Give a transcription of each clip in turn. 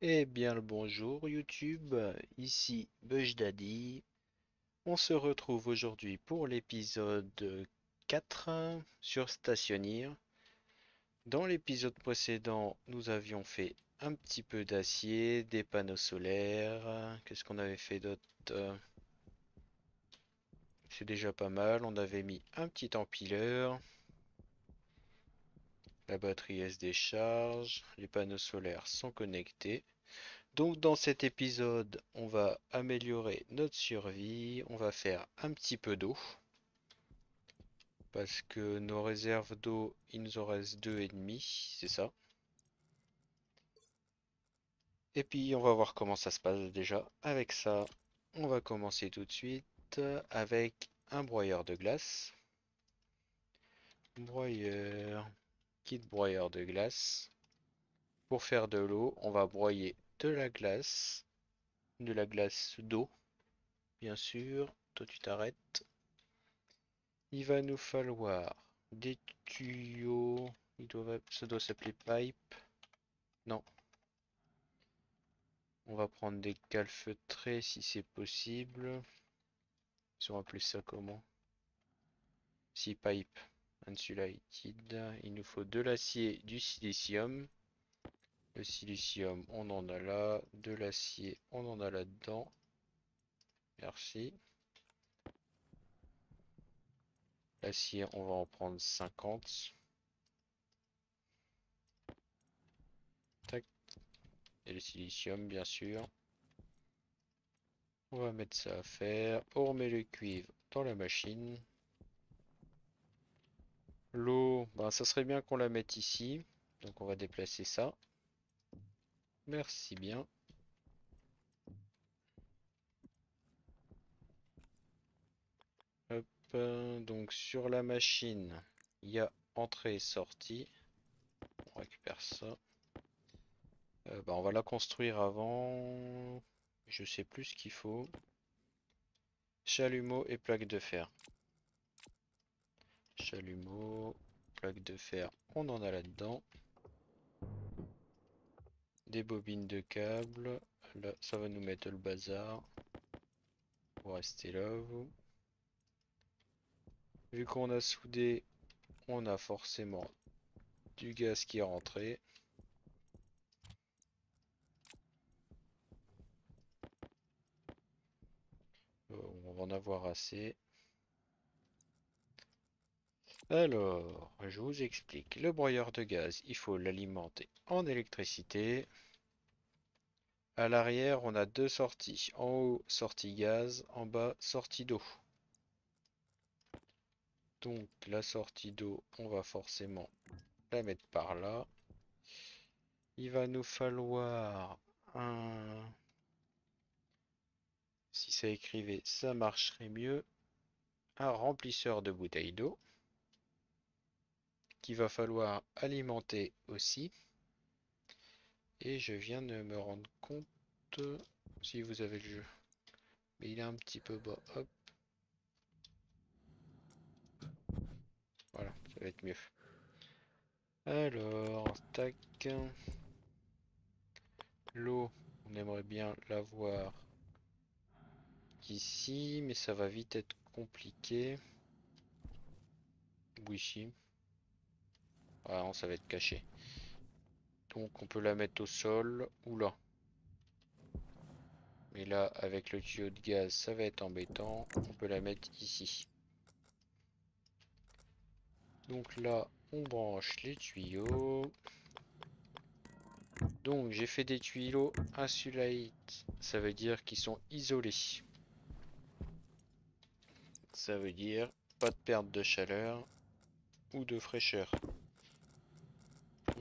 Eh bien le bonjour YouTube, ici Daddy. On se retrouve aujourd'hui pour l'épisode 4 sur Stationir. Dans l'épisode précédent, nous avions fait un petit peu d'acier, des panneaux solaires. Qu'est-ce qu'on avait fait d'autre? C'est déjà pas mal. On avait mis un petit empileur. La batterie elle se décharge. Les panneaux solaires sont connectés. Donc dans cet épisode, on va améliorer notre survie, on va faire un petit peu d'eau, parce que nos réserves d'eau, il nous en reste deux et demi, c'est ça. Et puis on va voir comment ça se passe déjà. Avec ça, on va commencer tout de suite avec un broyeur de glace. Broyeur, kit broyeur de glace. Pour faire de l'eau, on va broyer de la glace d'eau, bien sûr. Toi tu t'arrêtes. Il va nous falloir des tuyaux. Ça doit s'appeler pipe. Non. On va prendre des calfeutrés si c'est possible. Ils ont appelé ça comment? Si pipe. Insulated. Il nous faut de l'acier, du silicium. Le silicium, on en a là. De l'acier, on en a là-dedans. Merci. L'acier, on va en prendre 50. Tac. Et le silicium, bien sûr. On va mettre ça à faire. On remet le cuivre dans la machine. L'eau, ben, ça serait bien qu'on la mette ici. Donc on va déplacer ça. Merci bien. Hop, donc sur la machine, il y a entrée et sortie. On récupère ça. Ben, on va la construire avant. Je sais plus ce qu'il faut. Chalumeau et plaque de fer. Chalumeau, plaque de fer, on en a là-dedans. Des bobines de câbles. Là, ça va nous mettre le bazar. Vous restez là, vous. Vu qu'on a soudé, on a forcément du gaz qui est rentré. On va en avoir assez. Alors, je vous explique. Le broyeur de gaz, il faut l'alimenter en électricité. À l'arrière, on a deux sorties. En haut, sortie gaz. En bas, sortie d'eau. Donc, la sortie d'eau, on va forcément la mettre par là. Il va nous falloir un... Si ça écrivait, ça marcherait mieux. Un remplisseur de bouteilles d'eau qu'il va falloir alimenter aussi. Et je viens de me rendre compte, si vous avez le jeu, mais il est un petit peu bas. Hop, voilà, ça va être mieux. Alors, tac. L'eau, on aimerait bien l'avoir ici, mais ça va vite être compliqué. Ou ici. Ah non, ça va être caché. Donc on peut la mettre au sol ou là. Mais là, avec le tuyau de gaz, ça va être embêtant. On peut la mettre ici. Donc là, on branche les tuyaux. Donc j'ai fait des tuyaux insulated. Ça veut dire qu'ils sont isolés. Ça veut dire pas de perte de chaleur ou de fraîcheur.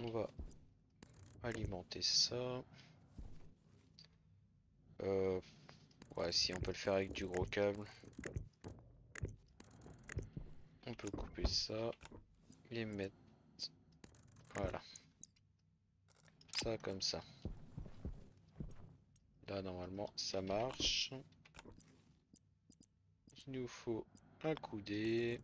On va alimenter ça. Ouais, si on peut le faire avec du gros câble. On peut couper ça. Les mettre. Voilà. Ça comme ça. Là, normalement, ça marche. Il nous faut un coudé.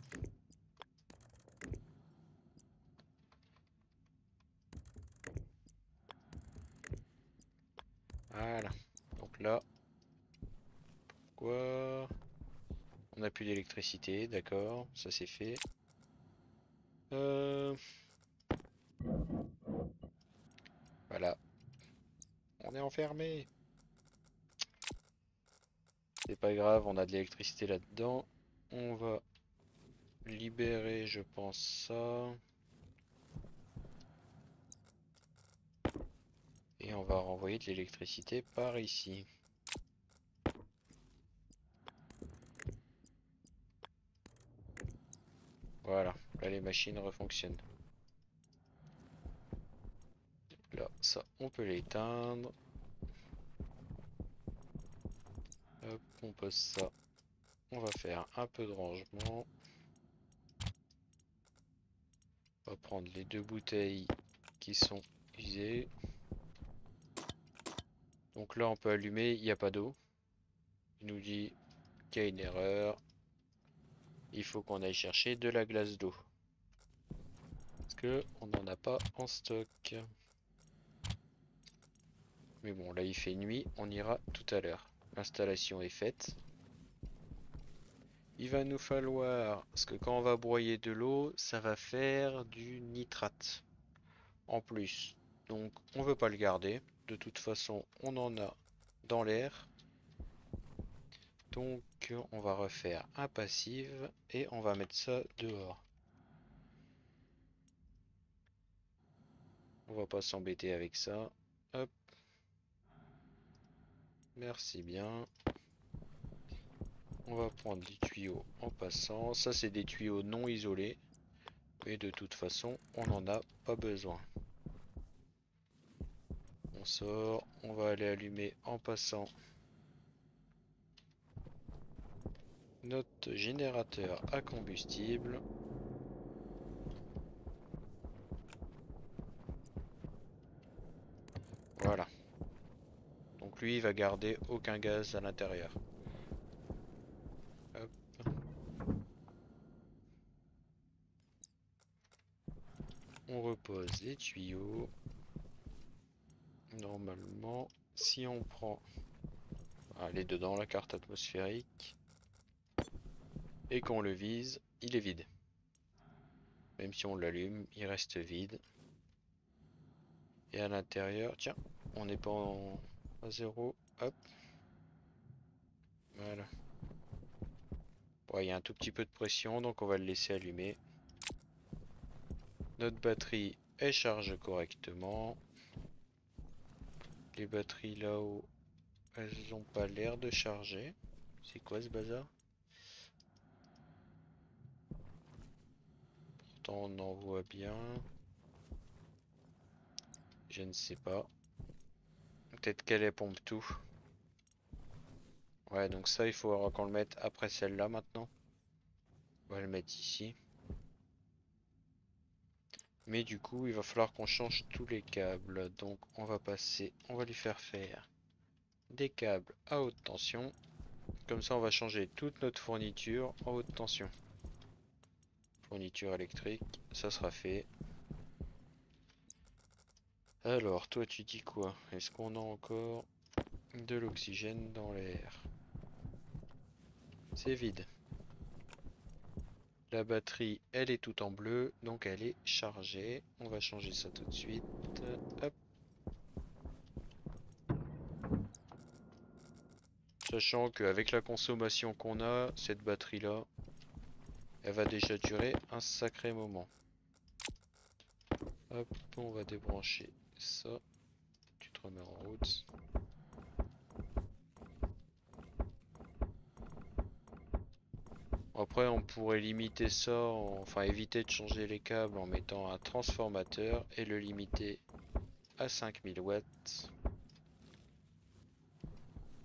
Voilà. Donc là, quoi? On n'a plus d'électricité, d'accord, ça c'est fait. Voilà. On est enfermé. C'est pas grave, on a de l'électricité là-dedans. On va libérer, je pense, ça. Et on va renvoyer de l'électricité par ici. Voilà, là les machines refonctionnent. Là, ça, on peut l'éteindre. Hop, on pose ça. On va faire un peu de rangement. On va prendre les 2 bouteilles qui sont usées. Donc là, on peut allumer, il n'y a pas d'eau. Il nous dit qu'il y a une erreur. Il faut qu'on aille chercher de la glace d'eau. Parce que on n'en a pas en stock. Mais bon, là il fait nuit, on ira tout à l'heure. L'installation est faite. Il va nous falloir, parce que quand on va broyer de l'eau, ça va faire du nitrate en plus. Donc on veut pas le garder. De toute façon, on en a dans l'air. Donc on va refaire un passif et on va mettre ça dehors. On va pas s'embêter avec ça. Hop. Merci bien. On va prendre des tuyaux en passant. Ça, c'est des tuyaux non isolés. Mais de toute façon, on n'en a pas besoin. On sort. On va aller allumer en passant notre générateur à combustible. Voilà. Donc lui, il va garder aucun gaz à l'intérieur. Hop. On repose les tuyaux. Normalement, si on prend elle est dedans la carte atmosphérique et qu'on le vise, il est vide. Même si on l'allume, il reste vide. Et à l'intérieur, tiens, on n'est pas à zéro. Hop. Voilà. Bon, il y a un tout petit peu de pression, donc on va le laisser allumer. Notre batterie est chargée correctement. Les batteries là-haut, elles n'ont pas l'air de charger. C'est quoi ce bazar? Pourtant on en voit bien. Je ne sais pas. Peut-être qu'elle pompe tout. Ouais, donc ça, il faut qu'on le mette après celle-là maintenant. On va le mettre ici. Mais du coup, il va falloir qu'on change tous les câbles. Donc on va passer, on va lui faire faire des câbles à haute tension. Comme ça, on va changer toute notre fourniture en haute tension. Fourniture électrique, ça sera fait. Alors, toi, tu dis quoi? Est-ce qu'on a encore de l'oxygène dans l'air? C'est vide. La batterie, elle est tout en bleu, donc elle est chargée. On va changer ça tout de suite. Hop. Sachant qu'avec la consommation qu'on a, cette batterie-là, elle va déjà durer un sacré moment. Hop, on va débrancher ça. Tu te remets en route. Après, on pourrait limiter ça, enfin éviter de changer les câbles en mettant un transformateur et le limiter à 5000 watts.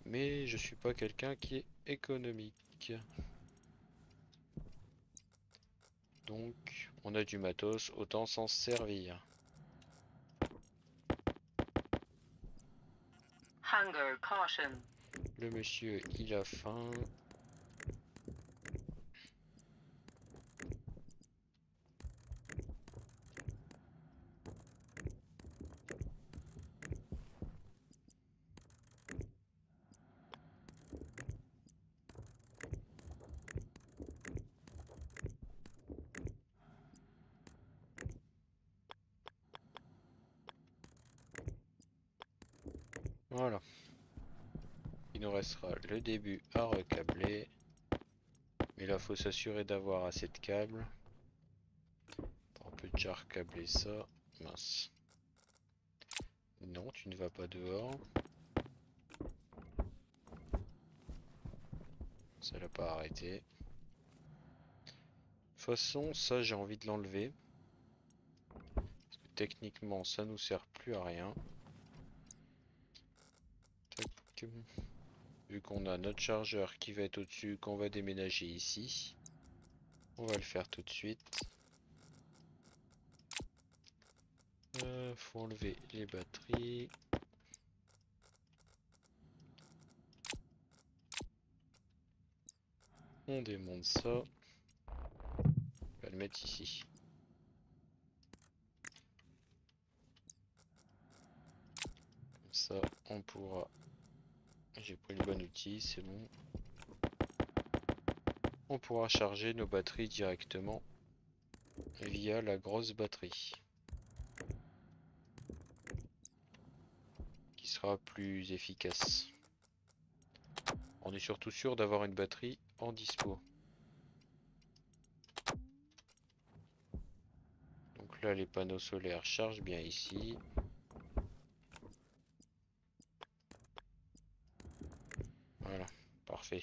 Mais je suis pas quelqu'un qui est économique. Donc, on a du matos, autant s'en servir. Hunger caution. Le monsieur, il a faim. Voilà. Il nous restera le début à recabler. Mais là, faut s'assurer d'avoir assez de câbles. On peut déjà recabler ça. Mince. Non, tu ne vas pas dehors. Ça l'a pas arrêté. De toute façon, ça j'ai envie de l'enlever. Parce que techniquement, ça nous sert plus à rien. Tac. Vu qu'on a notre chargeur qui va être au-dessus, qu'on va déménager ici. On va le faire tout de suite. Faut enlever les batteries. On démonte ça. On va le mettre ici. Comme ça, on pourra... J'ai pris le bon outil, c'est bon. On pourra charger nos batteries directement via la grosse batterie. Qui sera plus efficace. On est surtout sûr d'avoir une batterie en dispo. Donc là, les panneaux solaires chargent bien ici. Voilà, parfait.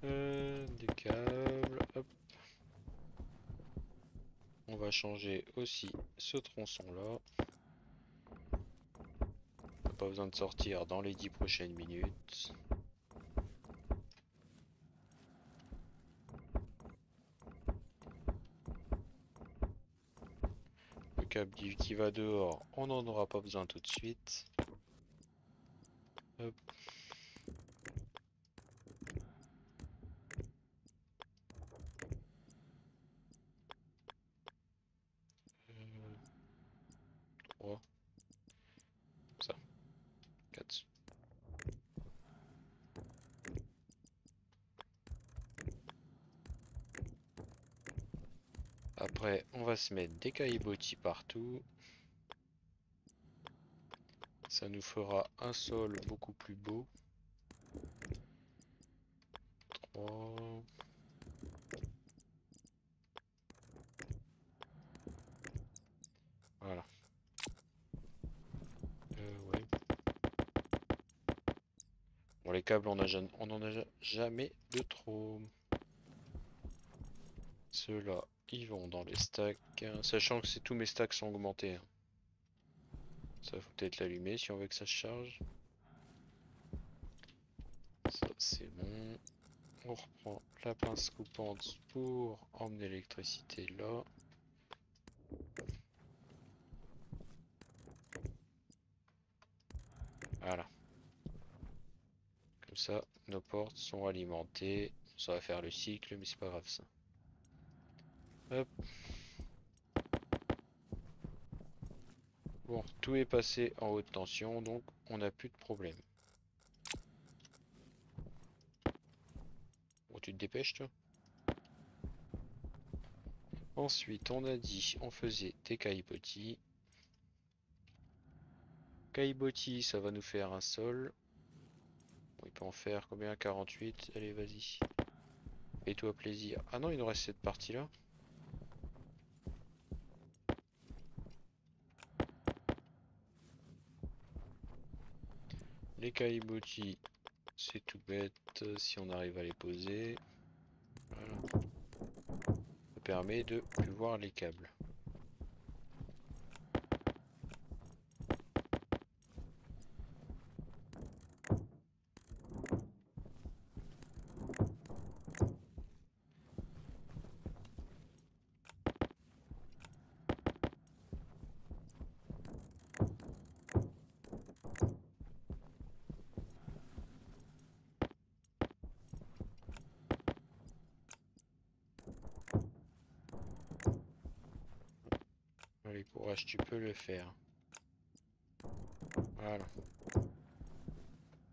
Des câbles, hop. On va changer aussi ce tronçon là. Pas besoin de sortir dans les 10 prochaines minutes. Le câble qui va dehors, on n'en aura pas besoin tout de suite. Hop. Euh, 3. Ça. 4. Après, on va se mettre des caillebotis partout. Ça nous fera un sol beaucoup plus beau. 3. Voilà. Ouais. Bon, les câbles, on en a jamais de trop. Ceux-là, ils vont dans les stacks. Sachant que tous mes stacks sont augmentés. Hein. Ça, faut peut-être l'allumer si on veut que ça se charge. Ça, c'est bon. On reprend la pince coupante pour emmener l'électricité là. Voilà. Comme ça, nos portes sont alimentées. Ça va faire le cycle, mais c'est pas grave ça. Hop. Bon, tout est passé en haute tension, donc on n'a plus de problème. Bon, tu te dépêches, toi? Ensuite, on a dit on faisait des caillebotis. Caillebotis, ça va nous faire un sol. Bon, il peut en faire combien? 48. Allez, vas-y. Fais-toi plaisir. Ah non, il nous reste cette partie-là. Les caillebotis, c'est tout bête si on arrive à les poser. Voilà. Ça permet de plus voir les câbles. Allez, courage, tu peux le faire. Voilà.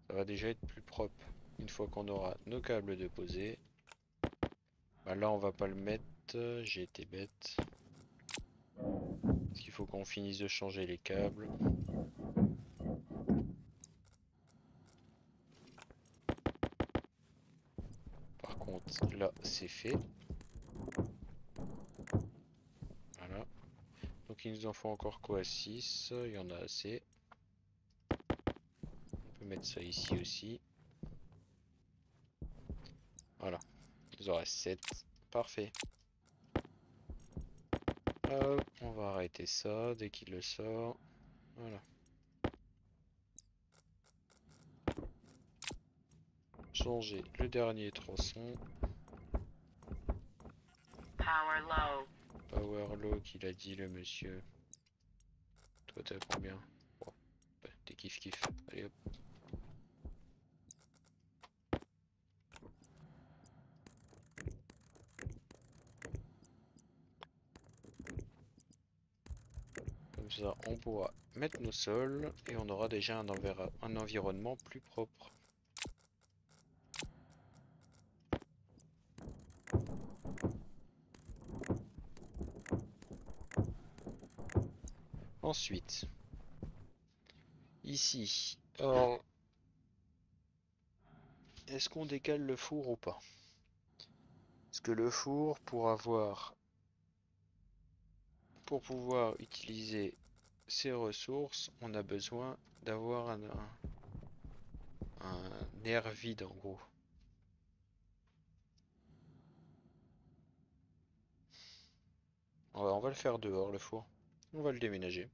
Ça va déjà être plus propre. Une fois qu'on aura nos câbles de poser. Bah là, on va pas le mettre. J'ai été bête. Parce qu'il faut qu'on finisse de changer les câbles. Par contre, là, c'est fait. Voilà. Donc il nous en faut encore quoi? 6. Il y en a assez. On peut mettre ça ici aussi. Voilà. Il nous en reste 7. Parfait. Hop, on va arrêter ça dès qu'il le sort. Voilà. Changer le dernier tronçon. Power low. Power low qu'il a dit le monsieur. Toi t'as combien? Bon, bah, t'es kiff kiff. Allez hop. Comme ça on pourra mettre nos sols et on aura déjà un environnement plus propre. Ensuite, ici, or, est-ce qu'on décale le four ou pas? Parce que le four, pour pouvoir utiliser ses ressources, on a besoin d'avoir un air vide en gros. On va le faire dehors le four. On va le déménager.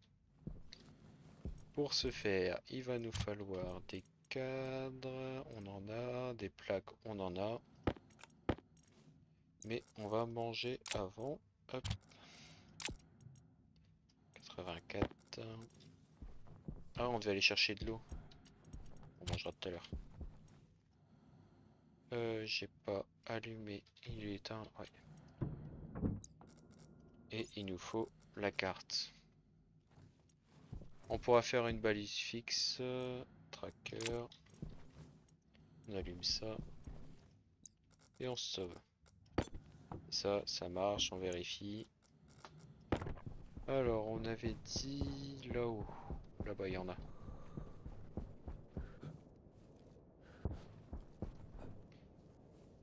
Pour ce faire, il va nous falloir des cadres, on en a, des plaques, on en a. Mais on va manger avant. Hop. 84. Ah, on devait aller chercher de l'eau. On mangera tout à l'heure. J'ai pas allumé. Il est éteint. Ouais. Et il nous faut la carte. On pourra faire une balise fixe. Tracker. On allume ça. Et on se sauve. Ça marche. On vérifie. Alors, on avait dit là-haut. Là-bas, il y en a.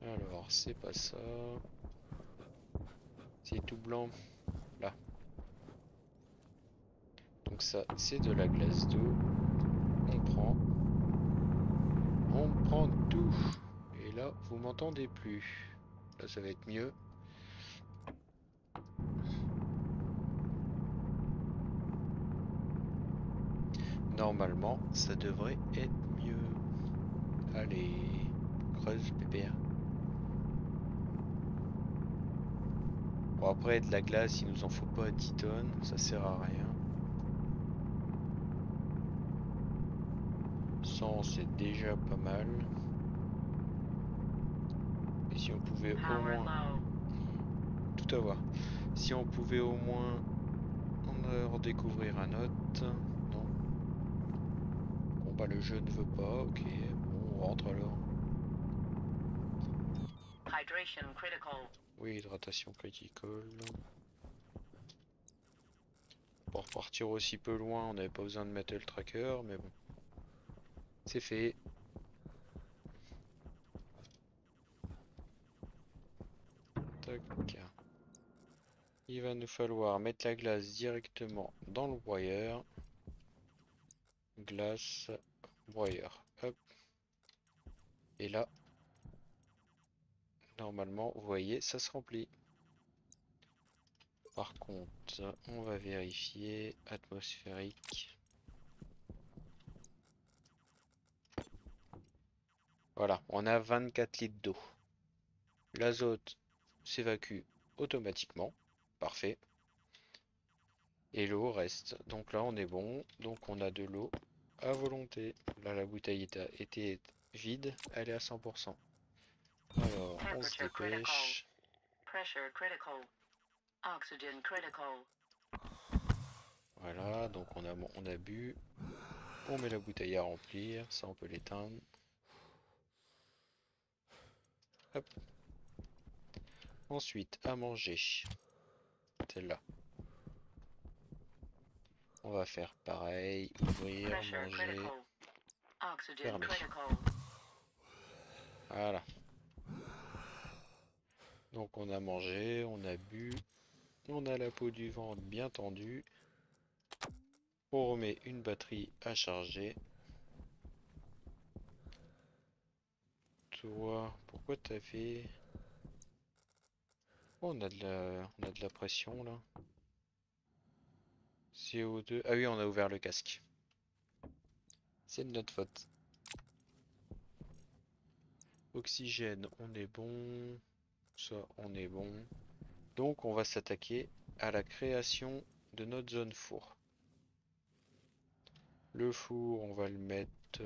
Alors, c'est pas ça. C'est tout blanc. Là. Donc ça, c'est de la glace d'eau. On prend. On prend tout. Et là, vous m'entendez plus. Là, ça va être mieux. Normalement, ça devrait être mieux. Allez, creuse, pépère. Bon, après, de la glace, il nous en faut pas 10 tonnes. Ça sert à rien. 100, c'est déjà pas mal. Et si on pouvait au Power moins... low. Tout avoir. Si on pouvait au moins en redécouvrir un autre. Non. Bon, bah le jeu ne veut pas. Ok, bon, on rentre alors. Hydration critical. Oui, hydratation critical. Pour repartir aussi peu loin, on n'avait pas besoin de mettre le tracker, mais bon. C'est fait. Tac. Il va nous falloir mettre la glace directement dans le broyeur. Glace, broyeur. Hop. Et là, normalement, vous voyez, ça se remplit. Par contre, on va vérifier atmosphérique. Voilà, on a 24 litres d'eau. L'azote s'évacue automatiquement. Parfait. Et l'eau reste. Donc là, on est bon. Donc on a de l'eau à volonté. Là, la bouteille était vide. Elle est à 100%. Alors, on se Temperature critical. dépêche. Pressure critical. Oxygen critical. Voilà, donc on a bu. On met la bouteille à remplir. Ça, on peut l'éteindre. Hop. Ensuite, à manger. Celle-là. On va faire pareil, ouvrir, Pressure manger, critical. Oxygen fermer. critical. Voilà. Donc on a mangé, on a bu, on a la peau du ventre bien tendue. On remet une batterie à charger. Toi, pourquoi t'as fait... Oh, on a de la pression là. CO2. Ah oui, on a ouvert le casque. C'est de notre faute. Oxygène, on est bon. Ça, on est bon. Donc, on va s'attaquer à la création de notre zone four. Le four, on va le mettre...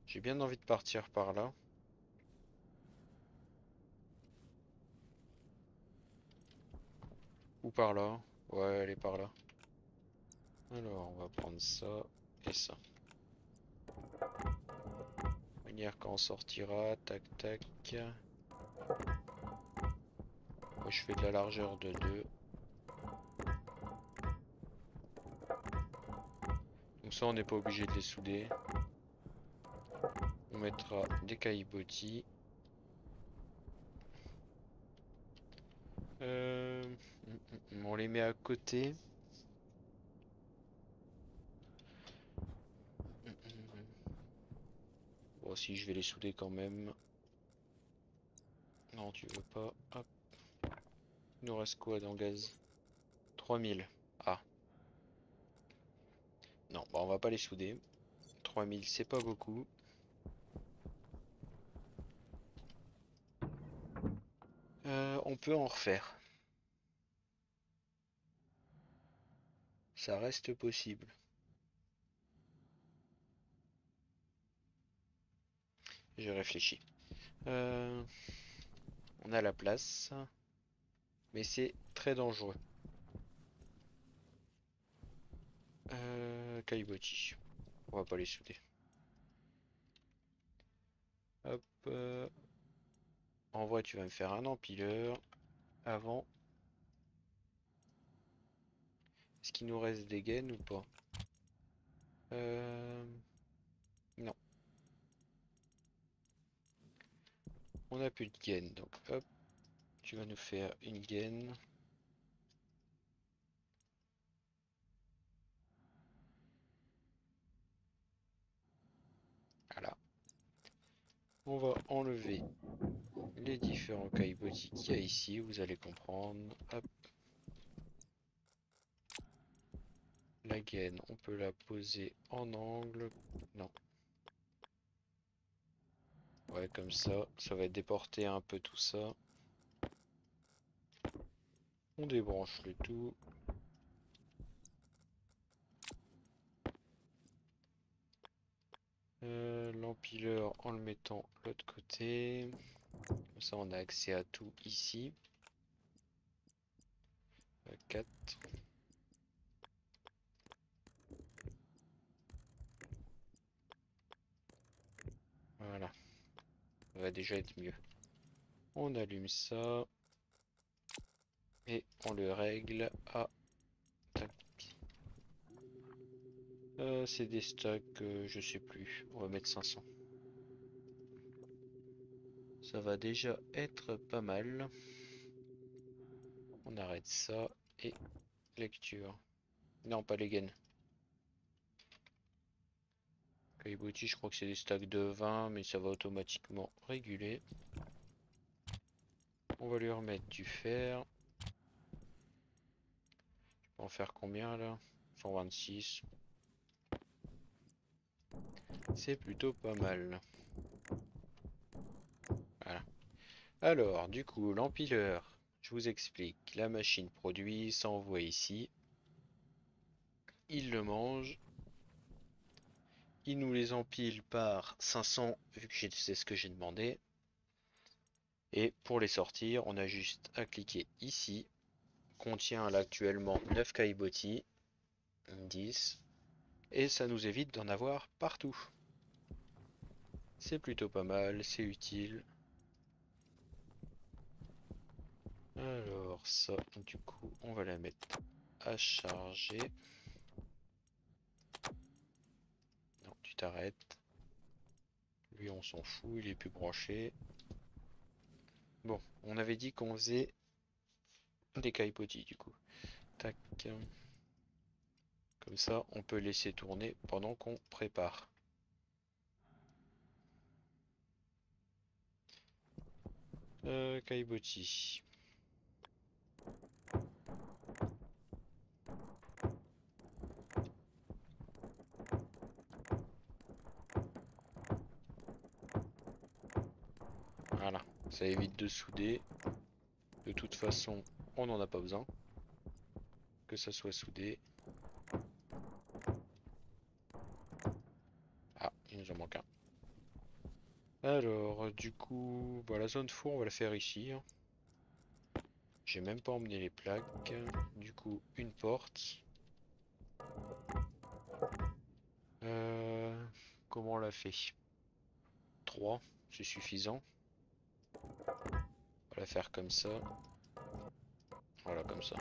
J'ai bien envie de partir par là. Ou par là. Ouais, elle est par là. Alors, on va prendre ça et ça. De manière quand on sortira, tac tac. Moi je fais de la largeur de 2. Comme ça on n'est pas obligé de les souder. On mettra des caillebotis. On les met à côté. Bon, si je vais les souder quand même. Non, tu veux pas. Hop. Il nous reste quoi dans gaz? 3000. Ah. Non, bah on va pas les souder. 3000, c'est pas beaucoup. On peut en refaire. Ça reste possible. Je réfléchis. On a la place. Mais c'est très dangereux. Caillebotis. On va pas les souder. Hop. En vrai, tu vas me faire un empileur. Avant. Est-ce qu'il nous reste des gaines ou pas? Non. On n'a plus de gaines. Donc hop. Tu vas nous faire une gaine. Voilà. On va enlever les différents caillebotis qu'il y a ici. Vous allez comprendre. Hop. La gaine, on peut la poser en angle. Non. Ouais, comme ça. Ça va déporter un peu tout ça. On débranche le tout. L'empileur en le mettant de l'autre côté. Comme ça, on a accès à tout ici. 4. Voilà. Ça va déjà être mieux. On allume ça. Et on le règle à... c'est des stocks, je sais plus. On va mettre 500. Ça va déjà être pas mal. On arrête ça. Et lecture. Non, pas les gaines. Caillebotis, je crois que c'est des stacks de 20, mais ça va automatiquement réguler. On va lui remettre du fer. On va en faire combien là? 126. C'est plutôt pas mal. Voilà. Alors, du coup, l'empileur, je vous explique. La machine produit, s'envoie ici. Il le mange. Il nous les empile par 500, vu que c'est ce que j'ai demandé. Et pour les sortir, on a juste à cliquer ici. Contient là actuellement 9 caillebotis. 10. Et ça nous évite d'en avoir partout. C'est plutôt pas mal, c'est utile. Alors ça, du coup, on va la mettre à charger. Non, tu t'arrêtes. Lui, on s'en fout, il est plus branché. Bon, on avait dit qu'on faisait des caillebotis du coup. Tac. Comme ça, on peut laisser tourner pendant qu'on prépare. Caillebotis. Voilà, ça évite de souder. De toute façon, on n'en a pas besoin. Que ça soit soudé. Ah, il nous en manque un. Alors, du coup, bah, la zone four, on va la faire ici, hein. J'ai même pas emmené les plaques. Du coup, une porte. Comment on l'a fait? 3, c'est suffisant. On va la faire comme ça. Voilà, comme ça.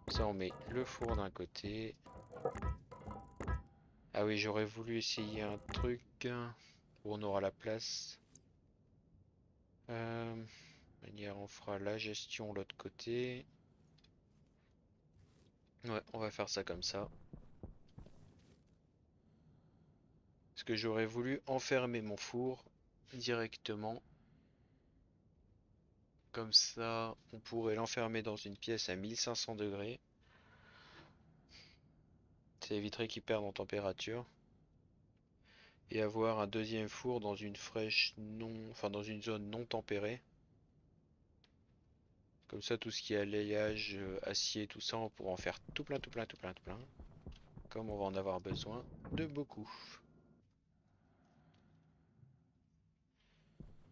Ça, on met le four d'un côté. Ah oui, j'aurais voulu essayer un truc où on aura la place. Manière, on fera la gestion de l'autre côté. Ouais, on va faire ça comme ça. Parce que j'aurais voulu enfermer mon four directement. Comme ça, on pourrait l'enfermer dans une pièce à 1500 degrés. Ça éviterait qu'il perde en température. Et avoir un deuxième four dans une fraîche non, enfin dans une zone non tempérée. Comme ça, tout ce qui est alliage, acier, tout ça, on pourra en faire tout plein, tout plein, tout plein, tout plein. Comme on va en avoir besoin de beaucoup.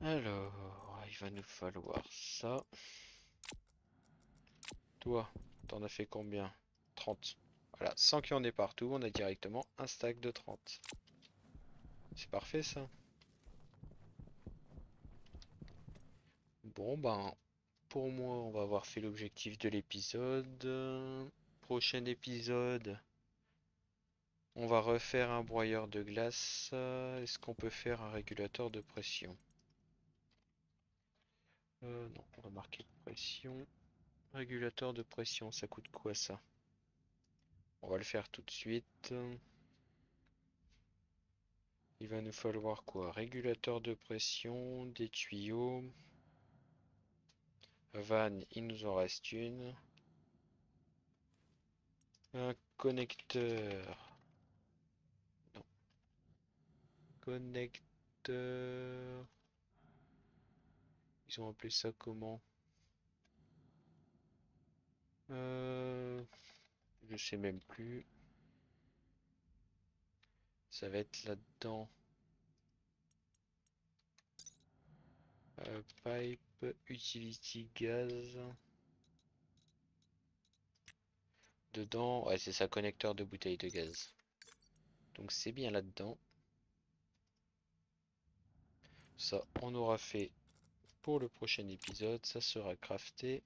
Alors, il va nous falloir ça. Toi, t'en as fait combien? 30. Voilà, sans qu'il y en ait partout, on a directement un stack de 30. C'est parfait ça. Bon ben, pour moi, on va avoir fait l'objectif de l'épisode. Prochain épisode, on va refaire un broyeur de glace. Est-ce qu'on peut faire un régulateur de pression? Non, on va marquer pression. Régulateur de pression, ça coûte quoi ça? On va le faire tout de suite. Il va nous falloir quoi? Régulateur de pression, des tuyaux. Vanne, il nous en reste une. Un connecteur. Non. Connecteur. Ils ont appelé ça comment? Euh, je sais même plus. Ça va être là-dedans. Pipe utility gaz. Dedans, ouais, c'est ça, connecteur de bouteille de gaz. Donc c'est bien là-dedans. Ça, on aura fait pour le prochain épisode. Ça sera crafté.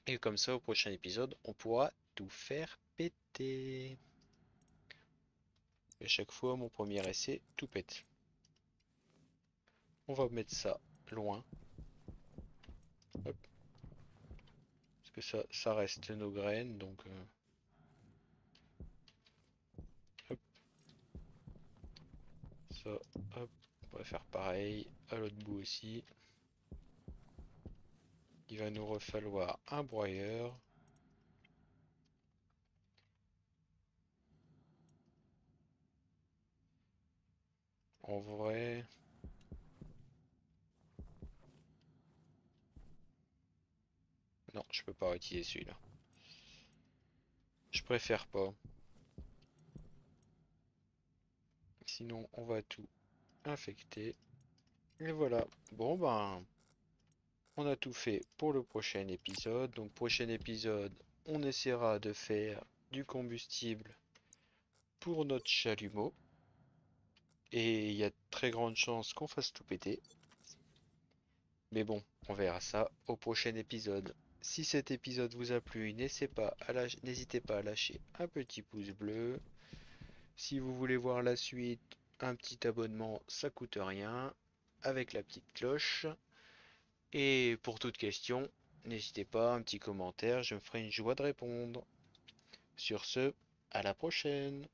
Et comme ça, au prochain épisode, on pourra tout faire péter. Et à chaque fois, mon premier essai, tout pète. On va mettre ça loin. Hop. Parce que ça reste nos graines, donc... hop. Ça, hop. On va faire pareil à l'autre bout aussi. Il va nous falloir un broyeur. En vrai... Non, je peux pas utiliser celui-là. Je préfère pas. Sinon, on va tout infecter. Et voilà. Bon, ben, on a tout fait pour le prochain épisode. Donc, prochain épisode, on essaiera de faire du combustible pour notre chalumeau. Et il y a de très grandes chances qu'on fasse tout péter. Mais bon, on verra ça au prochain épisode. Si cet épisode vous a plu, n'hésitez pas à lâcher un petit pouce bleu. Si vous voulez voir la suite, un petit abonnement, ça coûte rien, avec la petite cloche. Et pour toute question, n'hésitez pas, un petit commentaire, je me ferai une joie de répondre. Sur ce, à la prochaine!